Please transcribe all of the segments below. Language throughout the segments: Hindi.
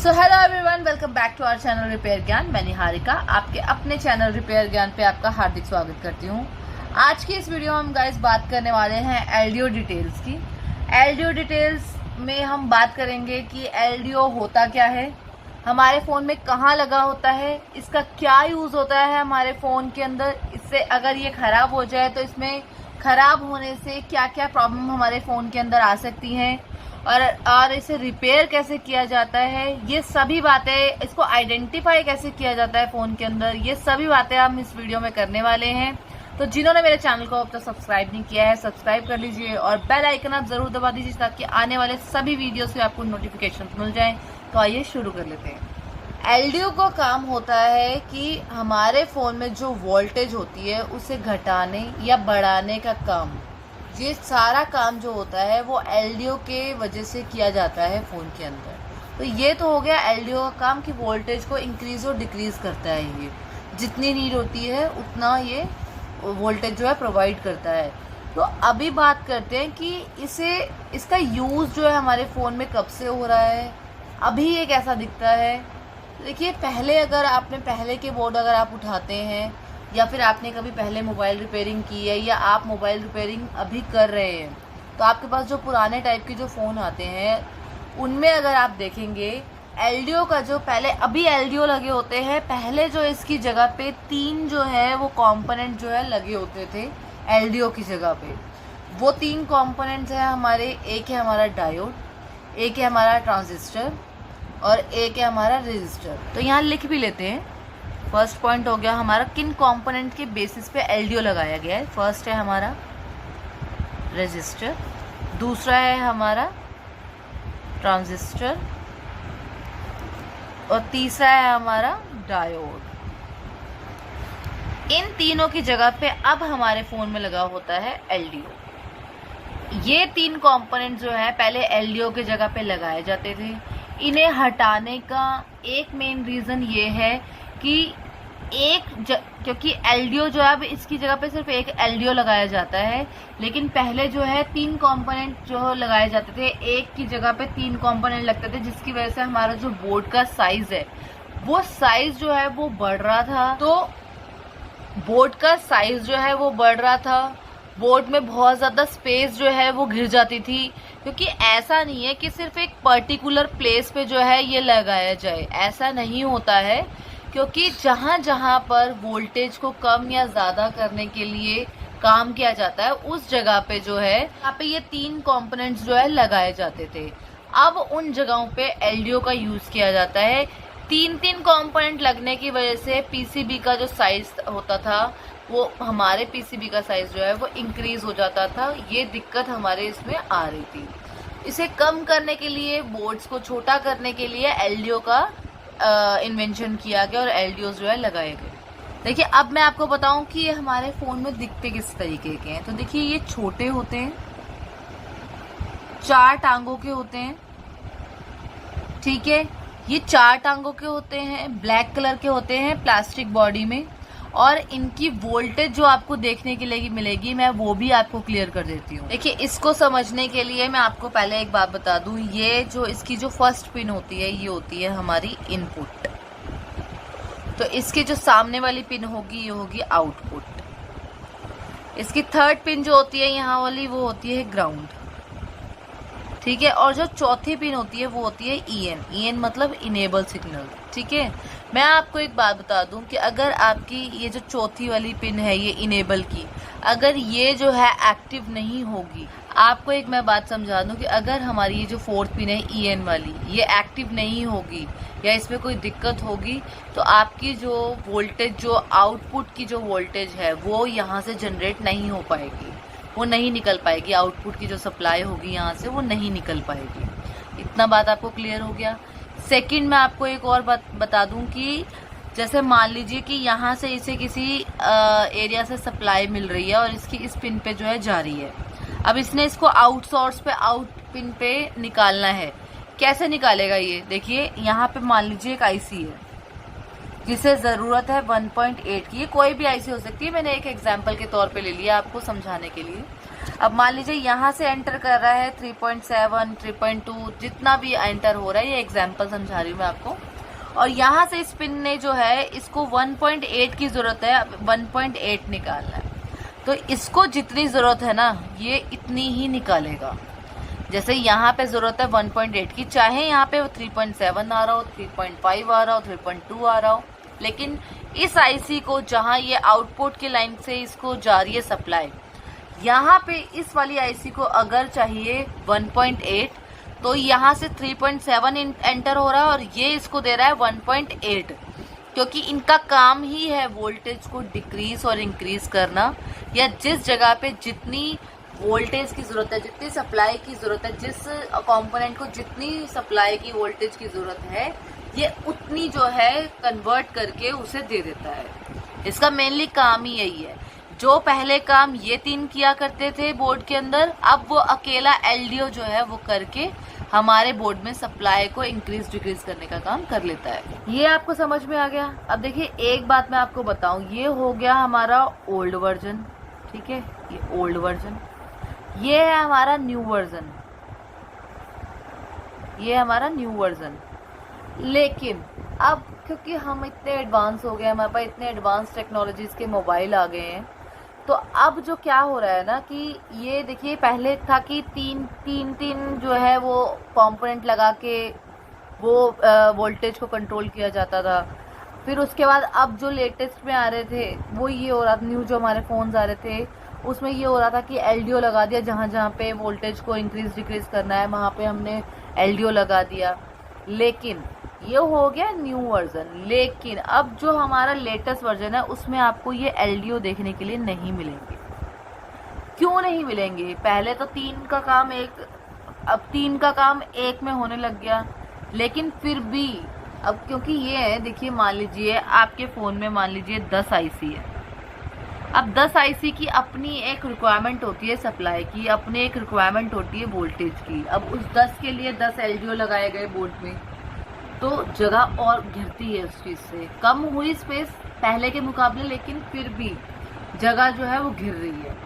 So hello everyone, welcome back to our channel Repair Gyan. मैं निहारिका आपके अपने चैनल रिपेयर ज्ञान पे आपका हार्दिक स्वागत करती हूँ। आज की इस वीडियो में हम गाइस बात करने वाले हैं एलडीओ डिटेल्स की। एलडीओ डिटेल्स में हम बात करेंगे कि एलडीओ होता क्या है, हमारे फ़ोन में कहाँ लगा होता है, इसका क्या यूज़ होता है हमारे फ़ोन के अंदर, इससे अगर ये ख़राब हो जाए तो इसमें ख़राब होने से क्या क्या प्रॉब्लम हमारे फ़ोन के अंदर आ सकती हैं, और इसे रिपेयर कैसे किया जाता है, ये सभी बातें, इसको आइडेंटिफाई कैसे किया जाता है फ़ोन के अंदर, ये सभी बातें हम इस वीडियो में करने वाले हैं। तो जिन्होंने मेरे चैनल को अब तक सब्सक्राइब नहीं किया है, सब्सक्राइब कर लीजिए और बेल आइकन आप ज़रूर दबा दीजिए ताकि आने वाले सभी वीडियोस के आपको नोटिफिकेशन मिल जाएं। तो आइए शुरू कर लेते हैं। एलडीओ का काम होता है कि हमारे फ़ोन में जो वोल्टेज होती है उसे घटाने या बढ़ाने का काम, ये सारा काम जो होता है वो एलडीओ के वजह से किया जाता है फ़ोन के अंदर। तो ये तो हो गया एलडीओ का काम कि वोल्टेज को इंक्रीज़ और डिक्रीज़ करता है। ये जितनी नीड होती है उतना ये वोल्टेज जो है प्रोवाइड करता है। तो अभी बात करते हैं कि इसका यूज़ जो है हमारे फ़ोन में कब से हो रहा है, अभी ये कैसा दिखता है। देखिए, पहले अगर आपने पहले के बोर्ड अगर आप उठाते हैं या फिर आपने कभी पहले मोबाइल रिपेयरिंग की है या आप मोबाइल रिपेयरिंग अभी कर रहे हैं, तो आपके पास जो पुराने टाइप के जो फ़ोन आते हैं उनमें अगर आप देखेंगे एलडीओ का जो पहले अभी एलडीओ लगे होते हैं, पहले जो इसकी जगह पे 3 जो है वो कंपोनेंट जो है लगे होते थे एलडीओ की जगह पे। वो 3 कंपोनेंट्स हैं हमारे, एक है हमारा डायोड, एक है हमारा ट्रांजिस्टर और एक है हमारा रेजिस्टर। तो यहाँ लिख भी लेते हैं। फर्स्ट पॉइंट हो गया हमारा किन कंपोनेंट के बेसिस पे एलडीओ लगाया गया है। फर्स्ट है हमारा रेजिस्टर, दूसरा है हमारा ट्रांजिस्टर और तीसरा है हमारा डायोड। इन तीनों की जगह पे अब हमारे फ़ोन में लगा होता है एलडीओ। ये 3 कंपोनेंट जो है पहले एलडीओ की जगह पे लगाए जाते थे। इन्हें हटाने का एक मेन रीज़न ये है कि क्योंकि एलडीओ जो है अब इसकी जगह पे सिर्फ एक एलडीओ लगाया जाता है, लेकिन पहले जो है 3 कंपोनेंट जो लगाए जाते थे, एक की जगह पे 3 कंपोनेंट लगते थे, जिसकी वजह से हमारा जो बोर्ड का साइज है वो साइज जो है वो बढ़ रहा था। तो बोर्ड का साइज जो है वो बढ़ रहा था, बोर्ड में बहुत ज़्यादा स्पेस जो है वो घिर जाती थी। क्योंकि ऐसा नहीं है कि सिर्फ एक पर्टिकुलर प्लेस पे जो है ये लगाया जाए, ऐसा नहीं होता है। क्योंकि जहाँ जहाँ पर वोल्टेज को कम या ज़्यादा करने के लिए काम किया जाता है उस जगह पे जो है यहाँ पे ये 3 कंपोनेंट्स जो है लगाए जाते थे। अब उन जगहों पे एलडीओ का यूज़ किया जाता है। 3 कंपोनेंट लगने की वजह से पीसीबी का जो साइज होता था वो हमारे पीसीबी का साइज जो है वो इंक्रीज हो जाता था। ये दिक्कत हमारे इसमें आ रही थी। इसे कम करने के लिए, बोर्ड्स को छोटा करने के लिए एलडीओ का इन्वेंशन किया गया और एलडीओ जो है लगाए गए। देखिए, अब मैं आपको बताऊं कि ये हमारे फ़ोन में दिखते किस तरीके के हैं। तो देखिए, ये छोटे होते हैं, 4 टांगों के होते हैं, ठीक है। ये 4 टांगों के होते हैं, ब्लैक कलर के होते हैं प्लास्टिक बॉडी में, और इनकी वोल्टेज जो आपको देखने के लिए मिलेगी मैं वो भी आपको क्लियर कर देती हूँ। देखिए, इसको समझने के लिए मैं आपको पहले एक बात बता दूं। ये जो इसकी जो फर्स्ट पिन होती है ये होती है हमारी इनपुट। तो इसकी जो सामने वाली पिन होगी ये होगी आउटपुट। इसकी थर्ड पिन जो होती है यहाँ वाली वो होती है ग्राउंड, ठीक है। और जो चौथी पिन होती है वो होती है ईएन। ईएन मतलब इनेबल सिग्नल, ठीक है। मैं आपको एक बात बता दूं कि अगर आपकी ये जो चौथी वाली पिन है ये इनेबल की, अगर ये जो है एक्टिव नहीं होगी, आपको एक मैं बात समझा दूं कि अगर हमारी ये जो 4th पिन है ईएन वाली ये एक्टिव नहीं होगी या इसमें कोई दिक्कत होगी तो आपकी जो वोल्टेज, जो आउटपुट की जो वोल्टेज है वो यहाँ से जनरेट नहीं हो पाएगी, वो नहीं निकल पाएगी। आउटपुट की जो सप्लाई होगी यहाँ से वो नहीं निकल पाएगी। इतना बात आपको क्लियर हो गया। सेकंड, मैं आपको एक और बात बता दूं कि जैसे मान लीजिए कि यहाँ से इसे किसी एरिया से सप्लाई मिल रही है और इसकी इस पिन पे जो है जा रही है। अब इसने इसको आउट सोर्स पे, आउट पिन पे निकालना है। कैसे निकालेगा ये? देखिए, यहाँ पे मान लीजिए एक आईसी है जिसे ज़रूरत है 1.8 की। ये कोई भी आईसी हो सकती है, मैंने एक एग्जाम्पल के तौर पे ले लिया आपको समझाने के लिए। अब मान लीजिए यहाँ से एंटर कर रहा है 3.7, 3.2, जितना भी एंटर हो रहा है, ये एग्जाम्पल समझा रही हूँ मैं आपको। और यहाँ से इस पिन ने जो है इसको 1.8 की जरूरत है, अब 1.8 निकालना है। तो इसको जितनी जरूरत है ना ये इतनी ही निकालेगा। जैसे यहाँ पे जरूरत है 1.8 की, चाहे यहाँ पे 3.7 आ रहा हो, 3.5 आ रहा हो, 3.2 आ रहा हो, लेकिन इस आईसी को जहाँ ये आउटपुट की लाइन से इसको जा रही है सप्लाई, यहाँ पे इस वाली आईसी को अगर चाहिए 1.8 तो यहाँ से 3.7 एंटर हो रहा है और ये इसको दे रहा है 1.8, क्योंकि इनका काम ही है वोल्टेज को डिक्रीज और इंक्रीज करना, या जिस जगह पे जितनी वोल्टेज की जरूरत है, जितनी सप्लाई की जरूरत है, जिस कंपोनेंट को जितनी सप्लाई की वोल्टेज की जरूरत है, ये उतनी जो है कन्वर्ट करके उसे दे देता है। इसका मेनली काम ही यही है। जो पहले काम ये 3 किया करते थे बोर्ड के अंदर, अब वो अकेला एलडीओ जो है वो करके हमारे बोर्ड में सप्लाई को इंक्रीज डिक्रीज करने का काम कर लेता है। ये आपको समझ में आ गया। अब देखिए एक बात मैं आपको बताऊं, ये हो गया हमारा ओल्ड वर्जन, ठीक है, ये ओल्ड वर्जन, ये है हमारा न्यू वर्जन, ये हमारा न्यू वर्जन। लेकिन अब क्योंकि हम इतने एडवांस हो गए, हमारे पास इतने एडवांस टेक्नोलॉजीज के मोबाइल आ गए हैं, तो अब जो क्या हो रहा है ना कि ये देखिए पहले था कि तीन जो है वो कंपोनेंट लगा के वो वोल्टेज को कंट्रोल किया जाता था। फिर उसके बाद अब जो लेटेस्ट में आ रहे थे वो ये हो रहा था, न्यू जो हमारे फोन्स आ रहे थे उसमें ये हो रहा था कि एलडीओ लगा दिया, जहाँ जहाँ पे वोल्टेज को इंक्रीज डिक्रीज करना है वहाँ पे हमने एलडीओ लगा दिया। लेकिन ये हो गया न्यू वर्जन। लेकिन अब जो हमारा लेटेस्ट वर्जन है उसमें आपको ये एलडीओ देखने के लिए नहीं मिलेंगे। क्यों नहीं मिलेंगे? पहले तो 3 का काम एक, अब 3 का काम 1 में होने लग गया। लेकिन फिर भी अब क्योंकि ये है, देखिए मान लीजिए आपके फोन में मान लीजिए 10 आईसी है। अब 10 आईसी की अपनी एक रिक्वायरमेंट होती है सप्लाई की, अपनी एक रिक्वायरमेंट होती है वोल्टेज की। अब उस 10 के लिए 10 एलडीओ लगाए गए बोर्ड में, तो जगह और घिरती है उस चीज से। कम हुई स्पेस पहले के मुकाबले, लेकिन फिर भी जगह जो है वो घिर रही है।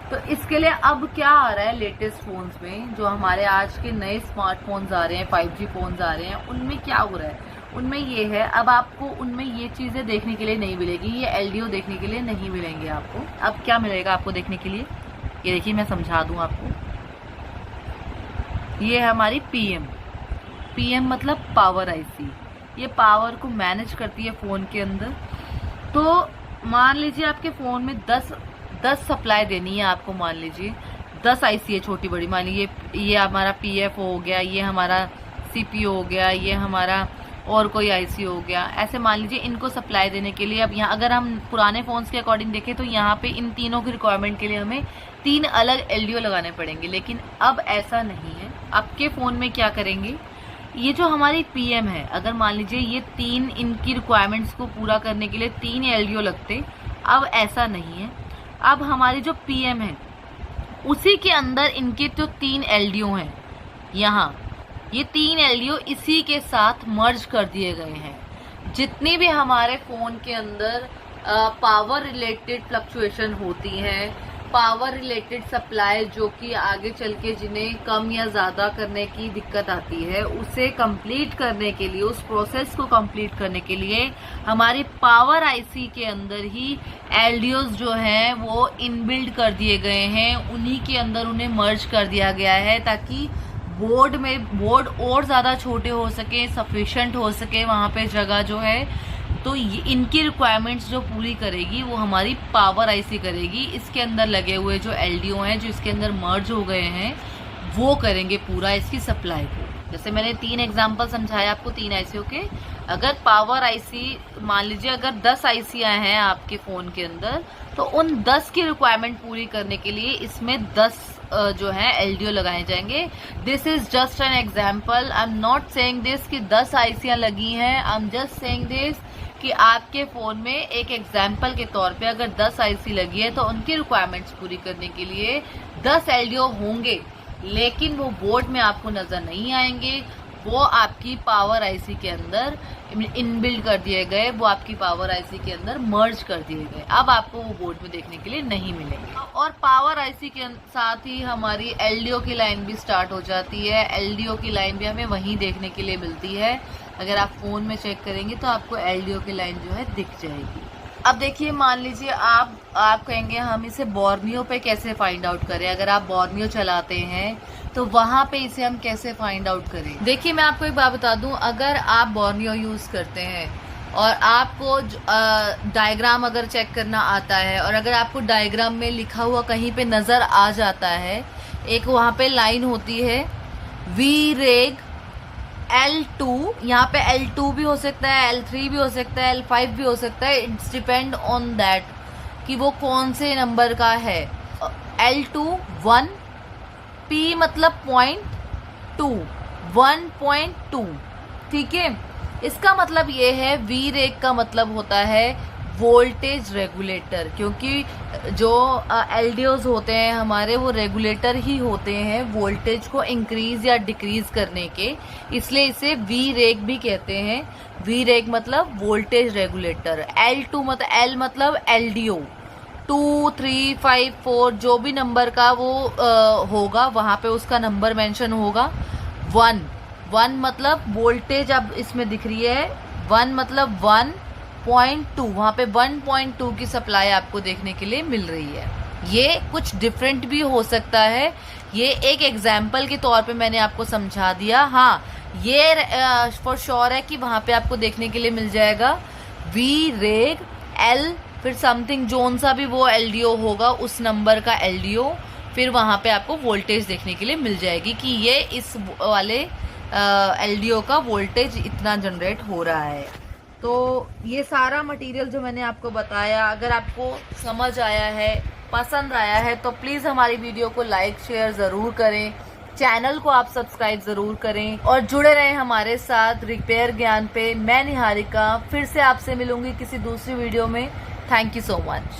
तो इसके लिए अब क्या आ रहा है लेटेस्ट फोन्स में, जो हमारे आज के नए स्मार्टफोन्स आ रहे हैं, 5G फोन्स आ रहे हैं, उनमें क्या हो रहा है, उनमें ये है अब आपको उनमें ये चीजें देखने के लिए नहीं मिलेगी, ये एलडीओ देखने के लिए नहीं मिलेंगे आपको। अब क्या मिलेगा आपको देखने के लिए, ये देखिए मैं समझा दूं आपको। ये है हमारी पीएम मतलब पावर आईसी। ये पावर को मैनेज करती है फोन के अंदर। तो मान लीजिए आपके फोन में 10 सप्लाई देनी है आपको, मान लीजिए 10 आईसी है छोटी बड़ी, मान लीजिए ये हमारा पीएफओ हो गया, ये हमारा सीपीयू हो गया, ये हमारा और कोई आईसी हो गया। ऐसे मान लीजिए इनको सप्लाई देने के लिए, अब यहाँ अगर हम पुराने फोन्स के अकॉर्डिंग देखें तो यहाँ पे इन तीनों की रिक्वायरमेंट के लिए हमें 3 अलग एलडीओ लगाने पड़ेंगे। लेकिन अब ऐसा नहीं है। आपके फोन में क्या करेंगे, ये जो हमारी पीएम है, अगर मान लीजिए ये 3 इनकी रिक्वायरमेंट्स को पूरा करने के लिए 3 एलडीओ लगते, अब ऐसा नहीं है। अब हमारी जो पीएम है उसी के अंदर इनके जो 3 एलडीओ हैं, यहाँ ये 3 एलडीओ इसी के साथ मर्ज कर दिए गए हैं। जितनी भी हमारे फोन के अंदर पावर रिलेटेड फ्लक्चुएशन होती हैं, पावर रिलेटेड सप्लाई जो कि आगे चल के जिन्हें कम या ज़्यादा करने की दिक्कत आती है, उसे कंप्लीट करने के लिए, उस प्रोसेस को कंप्लीट करने के लिए हमारी पावर आईसी के अंदर ही एलडीओज जो हैं वो इनबिल्ड कर दिए गए हैं। उन्हीं के अंदर उन्हें मर्ज कर दिया गया है ताकि बोर्ड और ज़्यादा छोटे हो सके, सफिशिएंट हो सके वहाँ पे जगह जो है। तो इनकी रिक्वायरमेंट्स जो पूरी करेगी वो हमारी पावर आईसी करेगी। इसके अंदर लगे हुए जो एलडीओ हैं जो इसके अंदर मर्ज हो गए हैं वो करेंगे पूरा इसकी सप्लाई को। जैसे मैंने 3 एग्जांपल समझाए आपको 3 आईसीओ के। अगर पावर आईसी मान लीजिए अगर 10 आईसीआं हैं आपके फ़ोन के अंदर, तो उन 10 की रिक्वायरमेंट पूरी करने के लिए इसमें 10 जो है एलडीओ लगाए जाएंगे। This is just an example. I am not saying this कि 10 आईसीआं लगी हैं, I am just saying this कि आपके फ़ोन में एक एग्जाम्पल के तौर पे अगर 10 आईसी लगी है तो उनकी रिक्वायरमेंट्स पूरी करने के लिए 10 एलडीओ होंगे, लेकिन वो बोर्ड में आपको नज़र नहीं आएंगे। वो आपकी पावर आईसी के अंदर इनबिल्ड कर दिए गए, वो आपकी पावर आईसी के अंदर मर्ज कर दिए गए। अब आपको वो बोर्ड में देखने के लिए नहीं मिलेंगे। और पावर आईसी के साथ ही हमारी एलडीओ की लाइन भी स्टार्ट हो जाती है। एलडीओ की लाइन भी हमें वहीं देखने के लिए मिलती है। अगर आप फोन में चेक करेंगे तो आपको एलडीओ की लाइन जो है दिख जाएगी। अब देखिए, मान लीजिए आप कहेंगे हम इसे बोर्नियो पे कैसे फाइंड आउट करें। अगर आप बोर्नियो चलाते हैं तो वहां पे इसे हम कैसे फाइंड आउट करें। देखिए, मैं आपको एक बात बता दूं, अगर आप बोर्नियो यूज करते हैं और आपको डायग्राम अगर चेक करना आता है और अगर आपको डायग्राम में लिखा हुआ कहीं पे नजर आ जाता है, एक वहां पे लाइन होती है VREG L2, यहाँ पे L2 भी हो सकता है, L3 भी हो सकता है, L5 भी हो सकता है। इट्स डिपेंड ऑन दैट कि वो कौन से नंबर का है। L2 1, P मतलब 0.2, 1.2, ठीक है। इसका मतलब ये है VREG का मतलब होता है वोल्टेज रेगुलेटर, क्योंकि जो एलडीओज होते हैं हमारे, वो रेगुलेटर ही होते हैं वोल्टेज को इंक्रीज या डिक्रीज करने के, इसलिए इसे VREG भी कहते हैं। VREG मतलब वोल्टेज रेगुलेटर। L2 मतलब L मतलब एलडीओ, 2, 3, 5, 4 जो भी नंबर का वो होगा वहां पे उसका नंबर मेंशन होगा। 1 मतलब वोल्टेज अब इसमें दिख रही है, 1 मतलब 1.2, वहां पे 1.2 की सप्लाई आपको देखने के लिए मिल रही है। ये कुछ डिफरेंट भी हो सकता है, ये एक एग्जाम्पल के तौर पे मैंने आपको समझा दिया। हाँ, ये फॉर श्योर है कि वहां पे आपको देखने के लिए मिल जाएगा VREG L, फिर समथिंग जोन सा भी वो एलडीओ होगा, उस नंबर का एलडीओ, फिर वहां पे आपको वोल्टेज देखने के लिए मिल जाएगी कि ये इस वाले एलडीओ का वोल्टेज इतना जनरेट हो रहा है। तो ये सारा मटेरियल जो मैंने आपको बताया, अगर आपको समझ आया है, पसंद आया है, तो प्लीज हमारी वीडियो को लाइक शेयर जरूर करें, चैनल को आप सब्सक्राइब जरूर करें और जुड़े रहें हमारे साथ रिपेयर ज्ञान पे। मैं निहारिका फिर से आपसे मिलूंगी किसी दूसरी वीडियो में। Thank you so much.